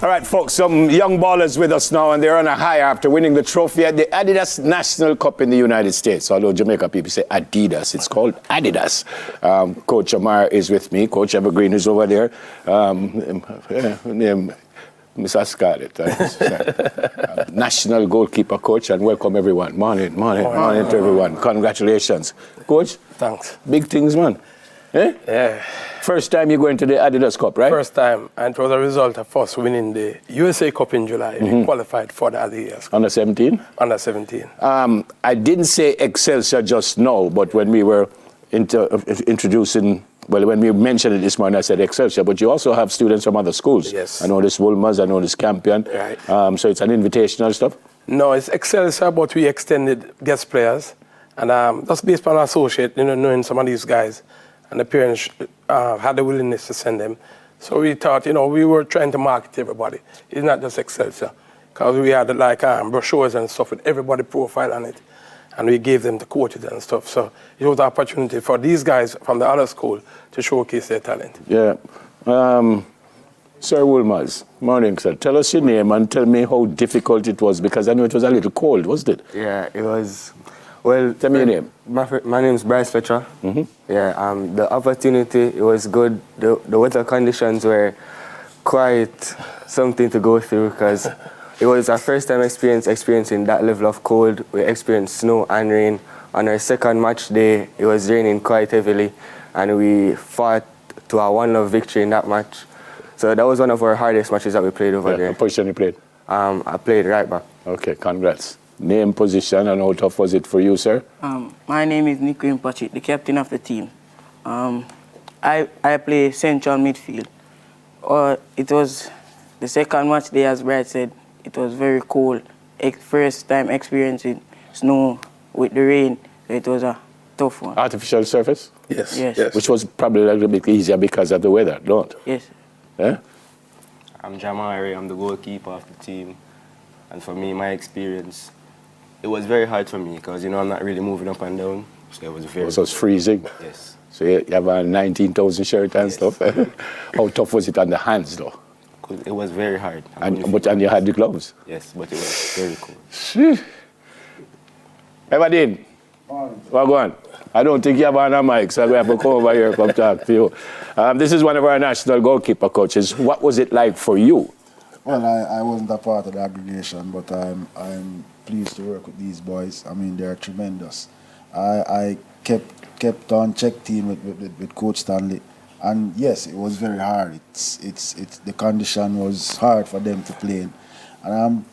All right, folks, some young ballers with us now, and they're on a high after winning the trophy at the Adidas National Cup in the United States. Although Jamaica people say Adidas, it's called Adidas. Coach Amar is with me. Coach Evergreen is over there. Mr. Scarlett, national goalkeeper coach, and welcome everyone. Morning to everyone. Congratulations. Coach? Thanks. Big things, man. Eh? Yeah. First time you go into the Adidas Cup, right? First time, and it was a result of us winning the USA Cup in July. We qualified for the Adidas Cup. Under 17? Under 17. I didn't say Excelsior just now, but when we were introducing, well, when we mentioned it this morning, I said Excelsior, but you also have students from other schools. Yes. I know this Wolmer's, I know this Campion. Right. So it's an invitational stuff? No, it's Excelsior, but we extended guest players. And that's based on our associate, knowing some of these guys. And the parents had the willingness to send them. So we thought, we were trying to market everybody. It's not just Excelsior. Because we had brochures and stuff with everybody profile on it. And we gave them the coaches and stuff. So it was an opportunity for these guys from the other school to showcase their talent. Yeah. Sir Wolmer's, morning, sir. Tell us your name and tell me how difficult it was, because I know it was a little cold, wasn't it? Yeah, it was. Well, tell me your name. My name is Bryce Fletcher. Yeah, the opportunity, it was good. The weather conditions were quite something to go through, because it was our first time experiencing that level of cold. We experienced snow and rain. On our second match day, it was raining quite heavily, and we fought to a 1-0 victory in that match. So that was one of our hardest matches that we played over there. What position you played? I played right back. Okay, congrats. Name, position, and how tough was it for you, sir? My name is Nico Mpachi, the captain of the team. I play central midfield. It was the second match day, as Brad said. It was very cold. First time experiencing snow with the rain. So it was a tough one. Artificial surface? Yes. Which was probably a little bit easier because of the weather, don't? Yes. Yeah? I'm Jamari, I'm the goalkeeper of the team. And for me, my experience, it was very hard for me because, I'm not really moving up and down. So it was very... So it's freezing? Yes. So you have a 19,000 shirt and stuff. How tough was it on the hands, though? It was very hard. And you had the gloves? Yes, but it was very cool. Everdeen, well, go on. I don't think you have on a mic, so I'm going to have to come over here and come talk to you. This is one of our national goalkeeper coaches. What was it like for you? Well, I wasn't a part of the aggregation, but I'm pleased to work with these boys. I mean, they're tremendous. I kept on checked in with Coach Stanley, and yes, it was very hard. It's the condition was hard for them to play in, and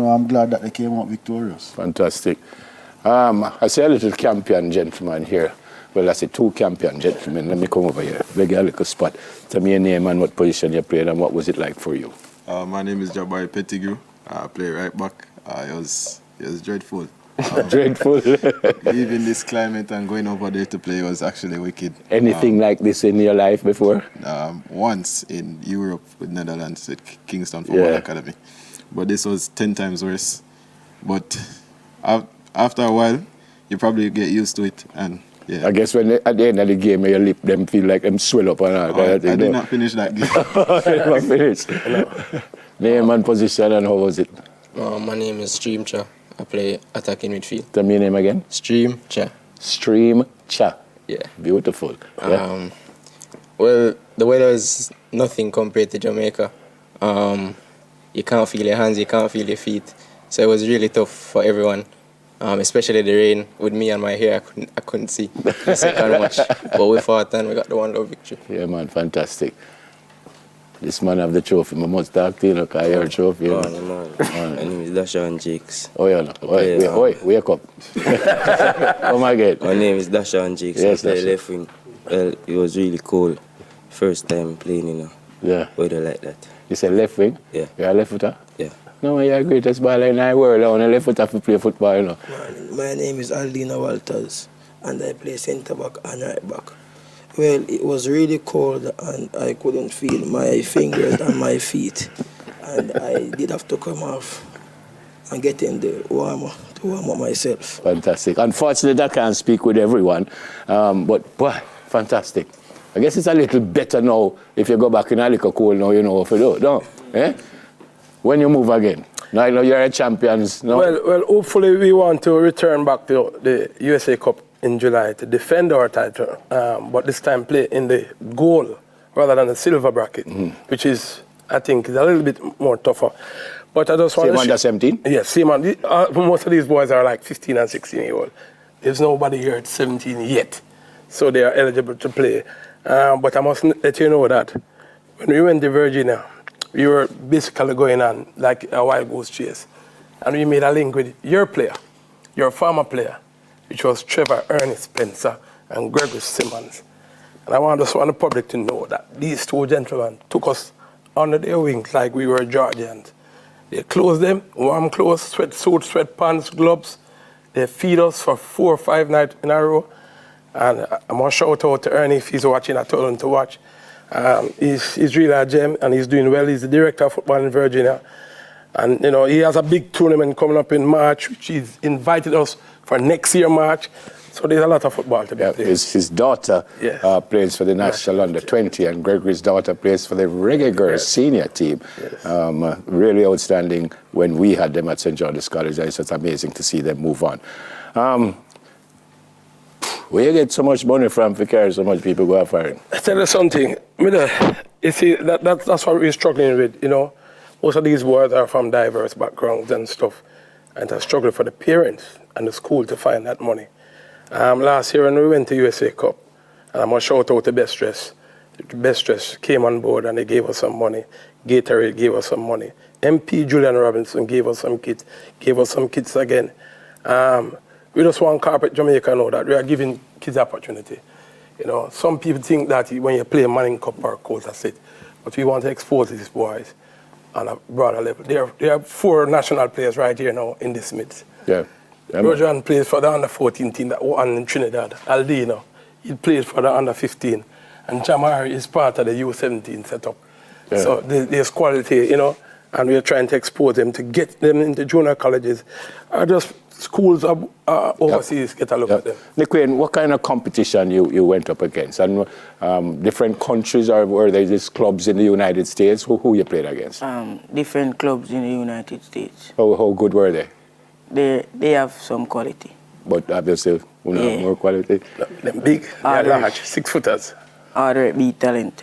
I'm glad that they came out victorious. Fantastic. I see a little Campion gentleman here. Well, I see two Campion gentlemen. Let me come over here. Beg a little spot. Tell me your name and what position you played and what was it like for you. My name is Jabari Pettigrew. I play right back. It was dreadful. Dreadful. Leaving this climate and going over there to play was actually wicked. Anything like this in your life before? Once in Europe with Netherlands at Kingston Football Academy. But this was 10 times worse. But after a while, you probably get used to it. And yeah. I guess when at the end of the game, your lip them feel like them swell up and all. I did not finish that game. Never finished. Name and position, and how was it? My name is Stream Cha. I play attacking midfield. Tell me your name again. Stream Cha. Stream Cha. Yeah. Beautiful. Yeah. Well, the weather is nothing compared to Jamaica. You can't feel your hands, you can't feel your feet. So it was really tough for everyone. Especially the rain. With me and my hair, I couldn't see the second match. But we fought and we got the 1-0 victory. Yeah, man, fantastic. This man have the trophy. I must talk to you, look, I hear a trophy. You know? Man. My name is Dashawn Jakes. Oh, yeah, no. Wake up. Come again. My name is Dashawn Jakes. Yes, I play left wing. Well, it was really cold. First time playing in a weather like that. You said left wing? Yeah. You're a left footer? Yeah. No, you're the greatest baller in the world. I want a left footer to play football, you know. My name is Aldina Walters, and I play centre back and right back. Well, it was really cold, and I couldn't feel my fingers and my feet, and I did have to come off and get in the warmer to warm up myself. Fantastic. Unfortunately, I can't speak with everyone, but boy, fantastic. I guess it's a little better now if you go back in a little cold now, you know what to do, no? Eh? When you move again? Now I know you're a champions. No? Well, hopefully we want to return back to the USA Cup in July to defend our title, but this time play in the gold rather than the silver bracket, which is, I think, is a little bit more tougher. But I just want to... Same under 17? Yes, same under... most of these boys are like 15 and 16 years old. There's nobody here at 17 yet, so they are eligible to play. But I must let you know that when we went to Virginia, we were basically going on like a wild goose chase. And we made a link with your player, your former player, which was Trevor Ernest Spencer and Gregory Simmons. And I just want the public to know that these two gentlemen took us under their wings like we were Georgians. They clothed them, warm clothes, sweatsuits, sweatpants, gloves. They feed us for 4 or 5 nights in a row. And I must shout out to Ernie if he's watching. I told him to watch. He's really a gem and he's doing well. He's the director of football in Virginia. And, you know, he has a big tournament coming up in March, which he's invited us for next year, March. So there's a lot of football to be played. His daughter plays for the national under 20, and Gregory's daughter plays for the Reggae Girls senior team. Yes. Really outstanding when we had them at St. John's College. It's just amazing to see them move on. Where you get so much money from for carry so much people go out foreign? I tell you something. You see, that's what we're struggling with, you know. Most of these boys are from diverse backgrounds and stuff, and I struggle for the parents and the school to find that money. Last year when we went to USA Cup, and I must shout out to Best Dress. The Best Dress came on board and they gave us some money. Gatorade gave us some money. MP Julian Robinson gave us some kits again. We just want corporate Jamaica know that we are giving kids opportunity. You know, some people think that when you play Manning Cup or Colt, that's it. But we want to expose these boys on a broader level. There are 4 national players right here now in this midst. Yeah. Rojan plays for the under-14 team that won in Trinidad. Aldino, he plays for the under-15. And Jamari is part of the U17 setup. Yeah. So there's quality, you know, and we're trying to expose them to get them into junior colleges. Just schools overseas get a look at them. Nick Wayne, what kind of competition you went up against? And different countries, or were there just clubs in the United States? Who you played against? Different clubs in the United States. How good were they? They have some quality. But obviously, more quality? Them big, they're large, 6-footers. Order beat talent.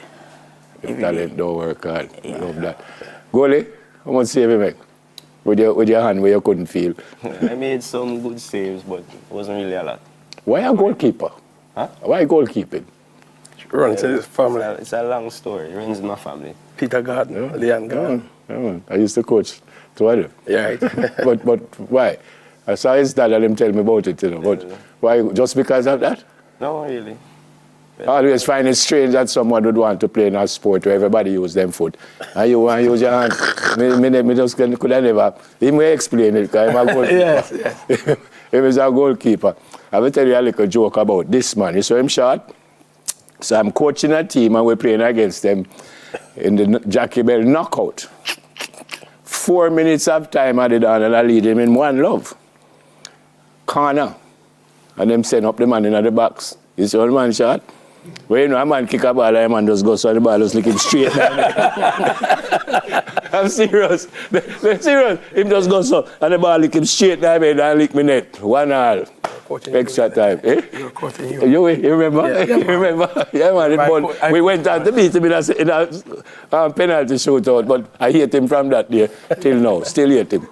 Talent, don't work hard. Yeah. Love that. Goalie, how much save you make? With your hand where you couldn't feel? I made some good saves, but it wasn't really a lot. Why a goalkeeper? Huh? Why goalkeeping? Runs in his family. It's a long story. It runs in my family. Peter Gardner, Leon Gardner. Yeah, I used to coach Twitter. Yeah, right. but why? I saw his dad and him tell me about it, you know. But why? Just because of that? No, really. I always find it strange that someone would want to play in a sport where everybody use them foot. And you want to use your hand. Me just could never. He may explain it because I'm a goalkeeper. Yes. He was a goalkeeper. I will tell you a little joke about this man. You saw him shot? So I'm coaching a team and we're playing against them in the Jackie Bell knockout. 4 minutes of time I did on and I lead him in 1-0. Corner. And them send up the man in the box. You see one man shot? Well, you know, a man kick a ball and a man just goes so the ball just lick him straight down. I'm serious. They're serious. Him just goes so and the ball lick him straight down and lick me net. 1-1. Extra time. You remember? Yeah, you remember? Yeah, man. We went out to beat him in a penalty shootout, but I hate him from that day till now. Still hate him.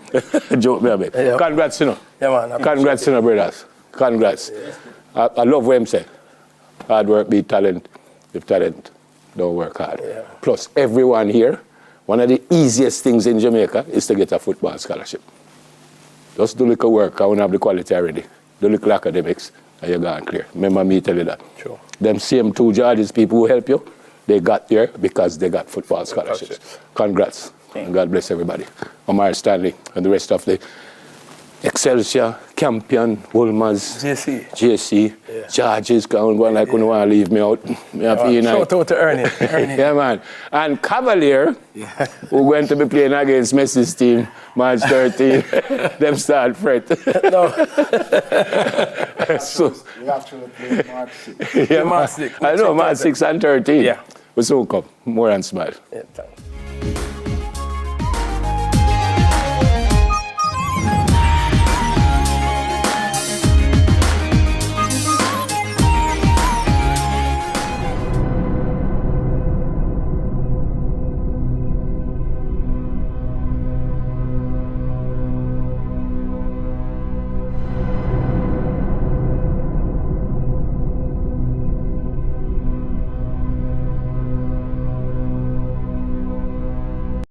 Joke me a bit. Yeah. Congrats, you know. Yeah, man. Congrats, you know, brothers. Congrats. Yeah. I love what him say. Hard work beat talent. If talent don't work hard. Yeah. Plus, everyone here, one of the easiest things in Jamaica is to get a football scholarship. Just do little work, I won't have the quality already. Do little academics, and you're gone clear. Remember me tell you that. Sure. Them same 2 Georges people who help you, they got there because they got football scholarships. Congrats. And God bless everybody. Omar Stanley and the rest of the Excelsior, Campion, Wolmers, JC, yeah. Georges, going like you want to leave me out. Shout out to Ernie. Yeah, man. And Cavalier, who going to be playing against Messi's team March 13, them start fret. No. So, we actually play March 6. Yeah, March 6. I know, March 6 and 13. Yeah. We soon come. More and smile. Yeah, thanks.